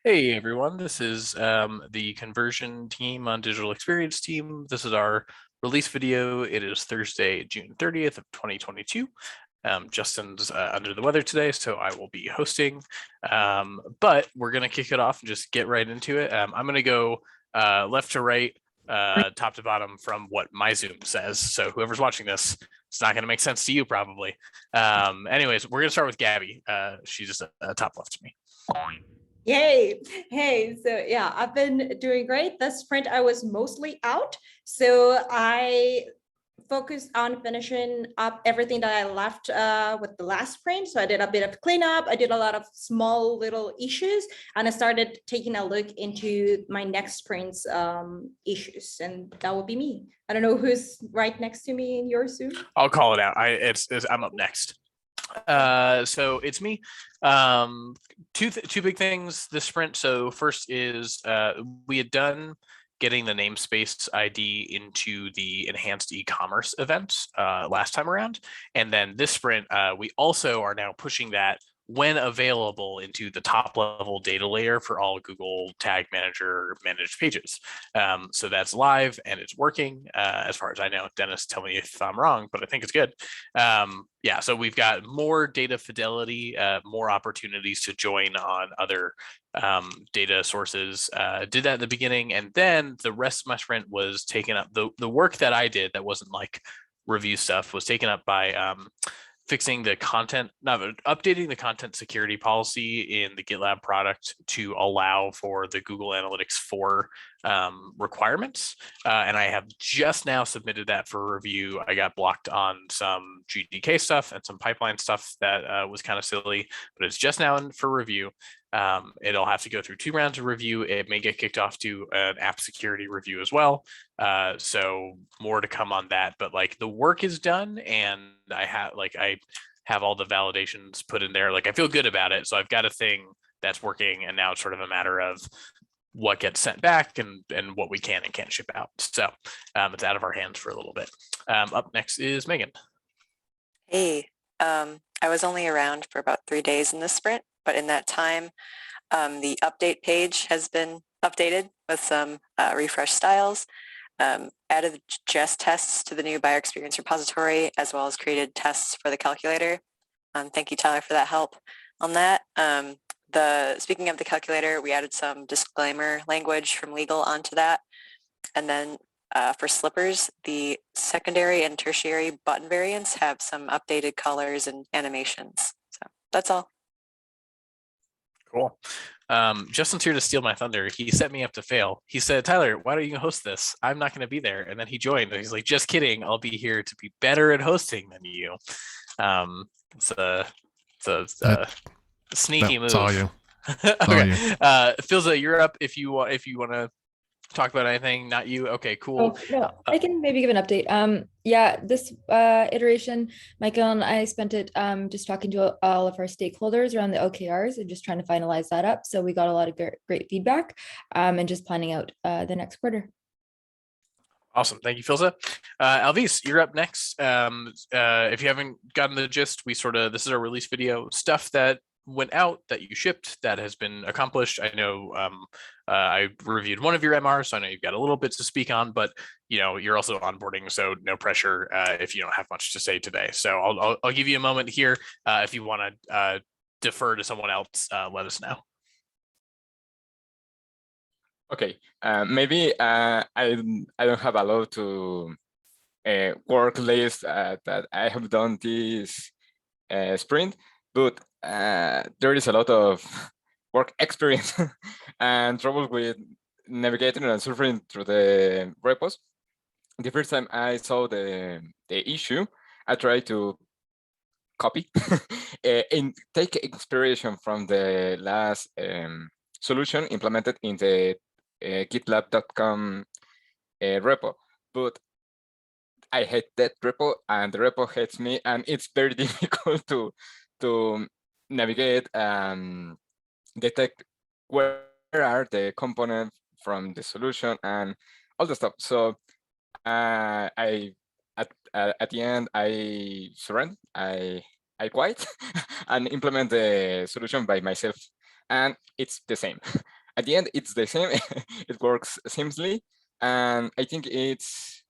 Hey everyone, this is the conversion team on digital experience team. This is our release video. It is Thursday, June 30th of 2022. Justin's under the weather today, so I will be hosting. But we're gonna kick it off and just get right into it. I'm gonna go left to right, top to bottom from what my Zoom says. So whoever's watching this, it's not gonna make sense to you probably. Anyways, we're gonna start with Gabby. She's just top left to me. Yay. Hey, so yeah, I've been doing great. This sprint, I was mostly out. So I focused on finishing up everything that I left with the last sprint. So I did a bit of cleanup. I did a lot of small little issues, and I started taking a look into my next sprint's issues. And that will be me. I don't know who's right next to me in your Zoom. I'll call it out. I'm up next. So it's me. Two big things this sprint. So first is we had done getting the namespace ID into the enhanced e-commerce events last time around, and then this sprint we also are now pushing that when available into the top level data layer for all Google Tag Manager managed pages. So that's live and it's working as far as I know. Dennis, tell me if I'm wrong, but I think it's good. Yeah, so we've got more data fidelity, more opportunities to join on other data sources. Did that in the beginning, and then the rest of my sprint was taken up. The work that I did that wasn't like review stuff was taken up by fixing the content, not updating the content security policy in the GitLab product to allow for the Google Analytics 4 requirements. And I have just now submitted that for review. I got blocked on some GDK stuff and some pipeline stuff that was kind of silly, but it's just now in for review. It'll have to go through 2 rounds of review. It may get kicked off to an app security review as well. So more to come on that, but like the work is done and I have all the validations put in there. Like I feel good about it. So I've got a thing that's working, and now it's sort of a matter of what gets sent back and what we can and can't ship out. So it's out of our hands for a little bit. Up next is Megan. Hey, I was only around for about 3 days in this sprint, but in that time, the update page has been updated with some refresh styles, added jest tests to the new buyer experience repository, as well as created tests for the calculator. Thank you, Tyler, for that help on that. Speaking of the calculator, we added some disclaimer language from legal onto that. And then for slippers, the secondary and tertiary button variants have some updated colors and animations. So that's all. Cool. Justin's here to steal my thunder. He set me up to fail. He said, Tyler, why don't you host this? I'm not going to be there. And then he joined and he's like, just kidding. I'll be here to be better at hosting than you. It's a sneaky move. Saw you. Okay. Philza, you're up if you want to talk about anything. Not you. Okay, cool. Oh, no, I can maybe give an update. Yeah, this iteration, Michael and I spent it just talking to all of our stakeholders around the OKRs and just trying to finalize that up. So we got a lot of great feedback and just planning out the next quarter. Awesome. Thank you, Philza. Alvis, you're up next. If you haven't gotten the gist, this is our release video, stuff that went out that you shipped that has been accomplished. I know I reviewed one of your MRs, so I know you've got a little bit to speak on, but you're also onboarding, so no pressure if you don't have much to say today. So I'll give you a moment here. If you want to defer to someone else, let us know. Okay, maybe I don't have a lot to work list that I have done this sprint, but there is a lot of work experience and trouble with navigating and surfing through the repos. The first time I saw the issue, I tried to copy and take inspiration from the last solution implemented in the GitLab.com repo, but I hate that repo and the repo hates me, and it's very difficult to navigate and detect where are the components from the solution and all the stuff. So at the end I surrender. I quit and implement the solution by myself. and it's the same. At the end, it's the same. It works seamlessly, and I think it's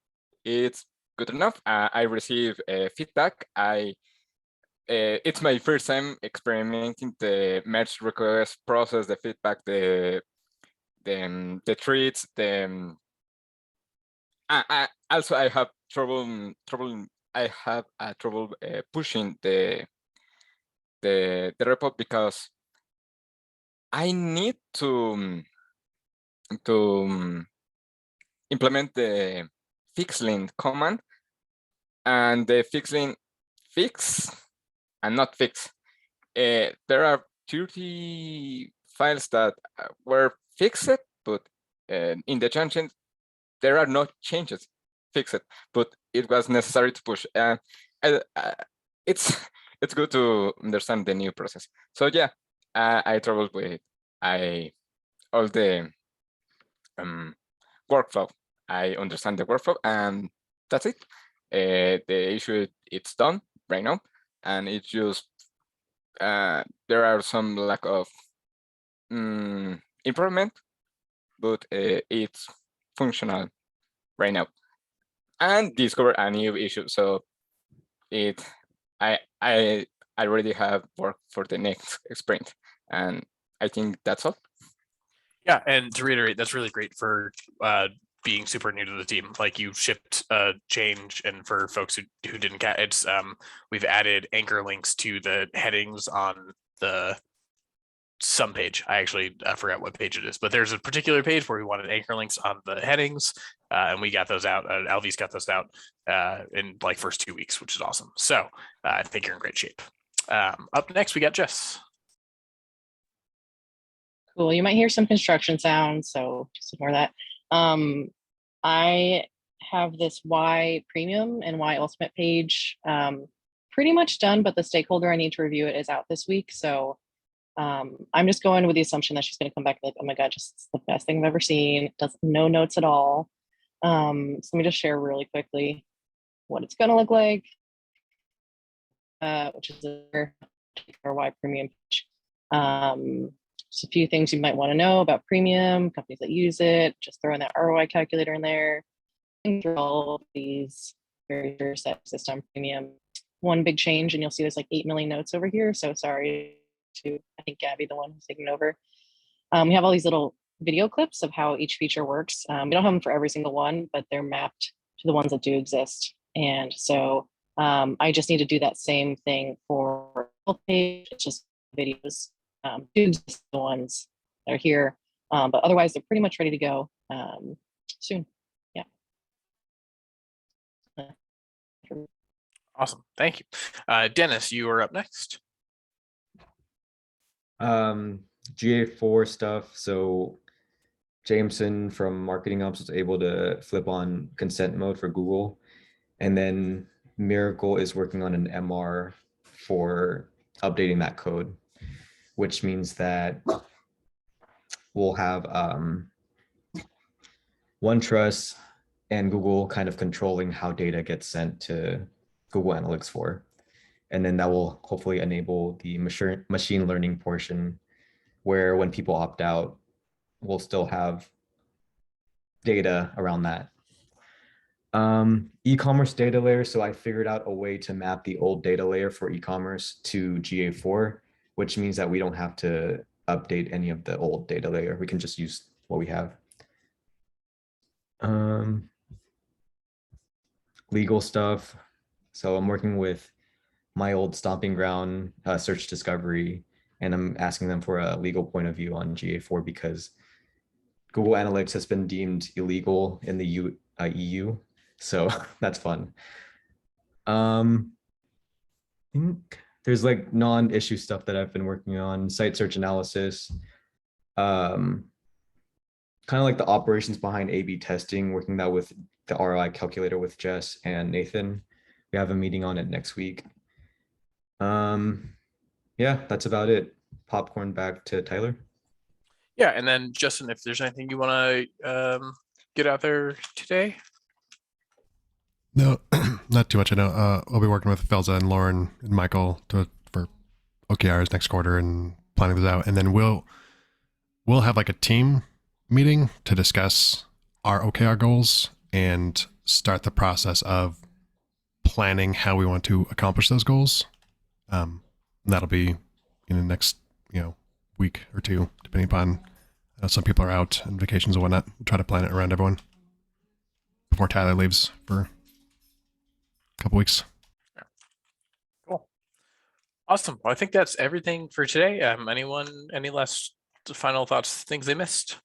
good enough. I receive feedback. It's my first time experimenting the merge request process, the feedback, the treats, also I have trouble pushing the repo because I need to implement the fixlin command, and the fixlin fix and not fix. There are 30 files that were fixed, but in the junction there are no changes fixed, but it was necessary to push. It's good to understand the new process. So yeah, I traveled with all the workflow. I understand the workflow, and that's it. The issue, it's done right now, and it's just there are some lack of improvement, but it's functional right now. And discover a new issue, so I already have work for the next sprint, and I think that's all. Yeah, and to reiterate, that's really great for being super new to the team. Like, you shipped a change, and for folks who didn't get it's we've added anchor links to the headings on the some page. I actually forgot what page it is, but there's a particular page where we wanted anchor links on the headings, and we got those out. Alvy's got those out in like first 2 weeks, which is awesome. So I think you're in great shape. Up next, we got Jess. Cool. You might hear some construction sounds, so just ignore that. I have this Y Premium and Y Ultimate page pretty much done, but the stakeholder I need to review it is out this week. So I'm just going with the assumption that she's going to come back like, oh my God, just it's the best thing I've ever seen. Does no notes at all. So let me just share really quickly what it's going to look like, which is our Y Premium page. Just a few things you might want to know about Premium, companies that use it, just throwing that ROI calculator in there. Through all of these very set system Premium. One big change, and you'll see there's like 8 million notes over here. So sorry to, I think, Gabby, the one who's taking over. We have all these little video clips of how each feature works. We don't have them for every single one, but they're mapped to the ones that do exist. And so I just need to do that same thing for the page. It's just videos. Do exist, the ones that are here, but otherwise they're pretty much ready to go soon. Yeah. Awesome, thank you. Dennis, you are up next. GA4 stuff. So Jameson from Marketing Ops was able to flip on consent mode for Google, and then Miracle is working on an MR for updating that code, which means that we'll have OneTrust and Google kind of controlling how data gets sent to Google Analytics 4. And then that will hopefully enable the machine learning portion, where when people opt out, we'll still have data around that. E-commerce data layer. So I figured out a way to map the old data layer for e-commerce to GA4, which means that we don't have to update any of the old data layer. We can just use what we have. Legal stuff. So I'm working with my old stomping ground, Search Discovery, and I'm asking them for a legal point of view on GA4 because Google Analytics has been deemed illegal in the EU. So that's fun. I think there's like non-issue stuff that I've been working on, site search analysis, kind of like the operations behind A/B testing, working that with the ROI calculator with Jess and Nathan. We have a meeting on it next week. Yeah, that's about it. Popcorn back to Tyler. Yeah, and then Justin, if there's anything you want to get out there today. No, not too much. I know I'll be working with Felza and Lauren and Michael for OKRs next quarter and planning those out. And then we'll we'll have like a team meeting to discuss our OKR goals and start the process of planning how we want to accomplish those goals. That'll be in the next, week or two, depending upon some people are out on vacations and whatnot. We'll try to plan it around everyone before Tyler leaves for a couple weeks. Cool. Awesome. Well, I think that's everything for today. Anyone, any last final thoughts, things they missed?